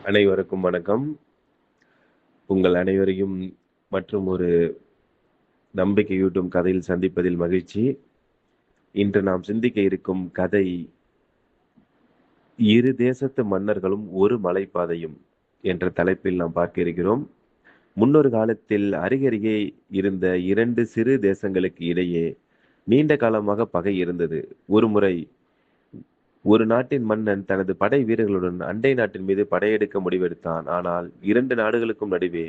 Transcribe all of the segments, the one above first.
அனைவருக்கும் வணக்கம். உங்கள் அனைவரையும் மற்றும் ஒரு நம்பிக்கையூட்டும் கதையில் சந்திப்பதில் மகிழ்ச்சி. இன்று நாம் சிந்திக்க இருக்கும் கதை, "இரு தேசத்து மன்னர்களும் ஒரு மலைப்பாதையும்" என்ற தலைப்பில் நாம் பார்க்க இருக்கிறோம். முன்னொரு காலத்தில் அருகருகே இருந்த 2 சிறு தேசங்களுக்கு இடையே நீண்ட காலமாக பகை இருந்தது. ஒருமுறை ஒரு நாட்டின் மன்னன் தனது படை வீரர்களுடன் அண்டை நாட்டின் மீது படையெடுக்க முடிவெடுத்தான். ஆனால் 2 நாடுகளுக்கும் நடுவே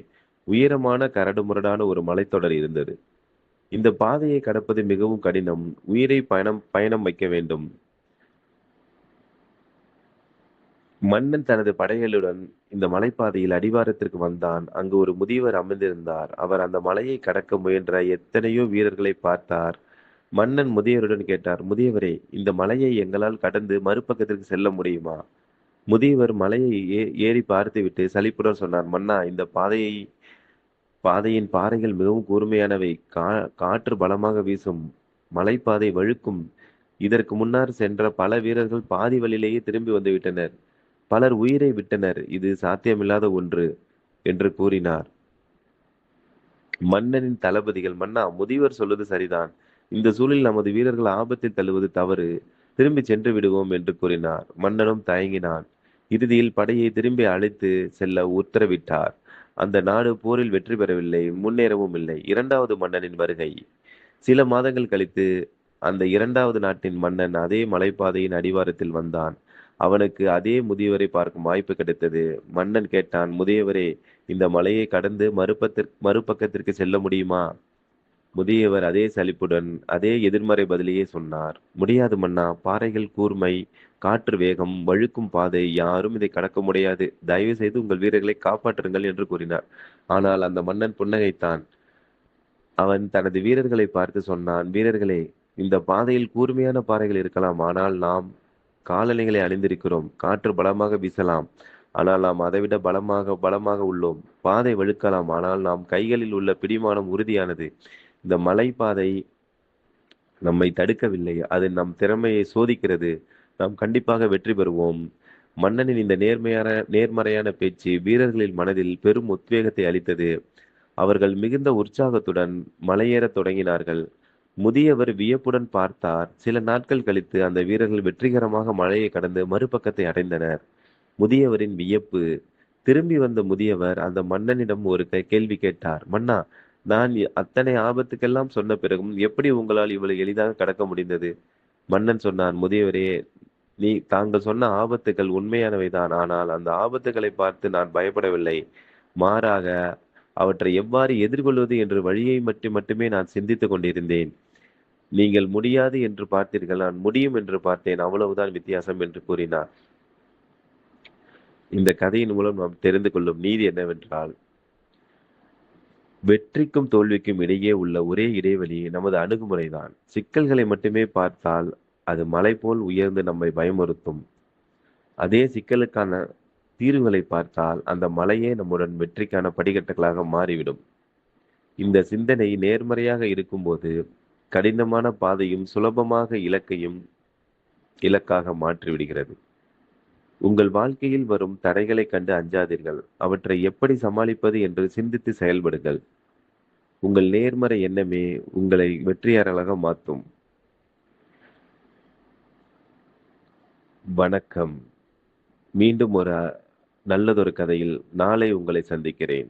உயரமான கரடுமுரடான ஒரு மலைத்தொடர் இருந்தது. இந்த பாதையை கடப்பது மிகவும் கடினம். உயிரை பயணம் வைக்க வேண்டும். மன்னன் தனது படைகளுடன் இந்த மலைப்பாதையில் அடிவாரத்திற்கு வந்தான். அங்கு ஒரு முதியவர் அமர்ந்திருந்தார். அவர் அந்த மலையை கடக்க முயன்ற எத்தனையோ வீரர்களை பார்த்தார். மன்னன் முதியவருடன் கேட்டார், "முதியவரே, இந்த மலையை எங்களால் கடந்து மறுபக்கத்திற்கு செல்ல முடியுமா?" முதியவர் மலையை ஏறி பார்த்துவிட்டு சலிப்புடன் சொன்னார், "மன்னா, இந்த பாதையின் பாறைகள் மிகவும் கூர்மையானவை. காற்று பலமாக வீசும். மலைப்பாதை வழுக்கும். இதற்கு முன்னர் சென்ற பல வீரர்கள் பாதி வழியிலேயே திரும்பி வந்துவிட்டனர். பலர் உயிரை விட்டனர். இது சாத்தியமில்லாத ஒன்று" என்று கூறினார். மன்னனின் தளபதிகள், "மன்னா, முதியவர் சொல்வது சரிதான். இந்த சூழலில் நமது வீரர்கள் ஆபத்தில் தள்ளுவது தவறு. திரும்பிச் சென்று விடுவோம்" என்று கூறினார். மன்னனும் தயங்கினான். இறுதியில் படையை திரும்பி அழைத்து செல்ல உத்தரவிட்டார். அந்த நாடு போரில் வெற்றி பெறவில்லை, முன்னேறவும் இல்லை. 2வது மன்னனின் வருகை. சில மாதங்கள் கழித்து அந்த 2வது நாட்டின் மன்னன் அதே மலைப்பாதையின் அடிவாரத்தில் வந்தான். அவனுக்கு அதே முதியவரை பார்க்கும் வாய்ப்பு கிடைத்தது. மன்னன் கேட்டான், "முதியவரே, இந்த மலையை கடந்து மறுபக்கத்திற்கு செல்ல முடியுமா?" முதியவர் அதே சலிப்புடன் அதே எதிர்மறை பதிலையே சொன்னார். "முடியாது மன்னா. பாறைகள் கூர்மை, காற்று வேகம், வழுக்கும் பாதை. யாரும் இதை கடக்க முடியாது. தயவு செய்து உங்கள் வீரர்களை காப்பாற்றுங்கள்" என்று கூறினார். ஆனால் அந்த மன்னன் புன்னகைத்தான். அவன் தனது வீரர்களை பார்த்து சொன்னான், "வீரர்களே, இந்த பாதையில் கூர்மையான பாறைகள் இருக்கலாம். ஆனால் நாம் காலணிகளை அணிந்திருக்கிறோம். காற்று பலமாக வீசலாம். ஆனால் நாம் அதைவிட பலமாக உள்ளோம். பாதை வழுக்கலாம். ஆனால் நம் கைகளில் உள்ள பிடிமானம் உறுதியானது. இந்த மலைப்பாதை நம்மை தடுக்கவில்லை. அது நம் திறமையை சோதிக்கிறது. நாம் கண்டிப்பாக வெற்றி பெறுவோம்." மன்னனின் இந்த நேர்மறையான பேச்சு வீரர்களின் மனதில் பெரும் உத்வேகத்தை அளித்தது. அவர்கள் மிகுந்த உற்சாகத்துடன் மலையேறத் தொடங்கினார்கள். முதியவர் வியப்புடன் பார்த்தார். சில நாட்கள் கழித்து அந்த வீரர்கள் வெற்றிகரமாக மலையை கடந்து மறுபக்கத்தை அடைந்தனர். முதியவரின் வியப்பு. திரும்பி வந்த முதியவர் அந்த மன்னனிடம் ஒரு கேள்வி கேட்டார். "மன்னா, நான் அத்தனை ஆபத்துக்கெல்லாம் சொன்ன பிறகும் எப்படி உங்களால் இவ்வளவு எளிதாக கடக்க முடிந்தது?" மன்னன் சொன்னான், "முதியவரே, தாங்கள் சொன்ன ஆபத்துக்கள் உண்மையானவைதான். ஆனால் அந்த ஆபத்துக்களை பார்த்து நான் பயப்படவில்லை. மாறாக அவற்றை எவ்வாறு எதிர்கொள்வது என்ற வழியை மட்டுமே நான் சிந்தித்துக் கொண்டிருந்தேன். நீங்கள் முடியாது என்று பார்த்தீர்கள். நான் முடியும் என்று பார்த்தேன். அவ்வளவுதான் வித்தியாசம்" என்று கூறினார். இந்த கதையின் மூலம் நாம் தெரிந்து கொள்ளும் நீதி என்னவென்றால், வெற்றிக்கும் தோல்விக்கும் இடையே உள்ள ஒரே இடைவெளி நமது அணுகுமுறைதான். சிக்கல்களை மட்டுமே பார்த்தால் அது மலை போல் உயர்ந்து நம்மை பயமுறுத்தும். அதே சிக்கலுக்கான தீர்வுகளை பார்த்தால் அந்த மலையே நம்முடன் வெற்றிக்கான படிக்கட்டுகளாக மாறிவிடும். இந்த சிந்தனை நேர்மறையாக இருக்கும்போது கடினமான பாதையும் சுலபமாக இலக்காக மாற்றிவிடுகிறது. உங்கள் வாழ்க்கையில் வரும் தடைகளைக் கண்டு அஞ்சாதீர்கள். அவற்றை எப்படி சமாளிப்பது என்று சிந்தித்து செயல்படுங்கள். உங்கள் நேர்மறை எண்ணமே உங்களை வெற்றியாளராக மாற்றும். வணக்கம். மீண்டும் ஒரு நல்லதொரு கதையில் நாளை உங்களை சந்திக்கிறேன்.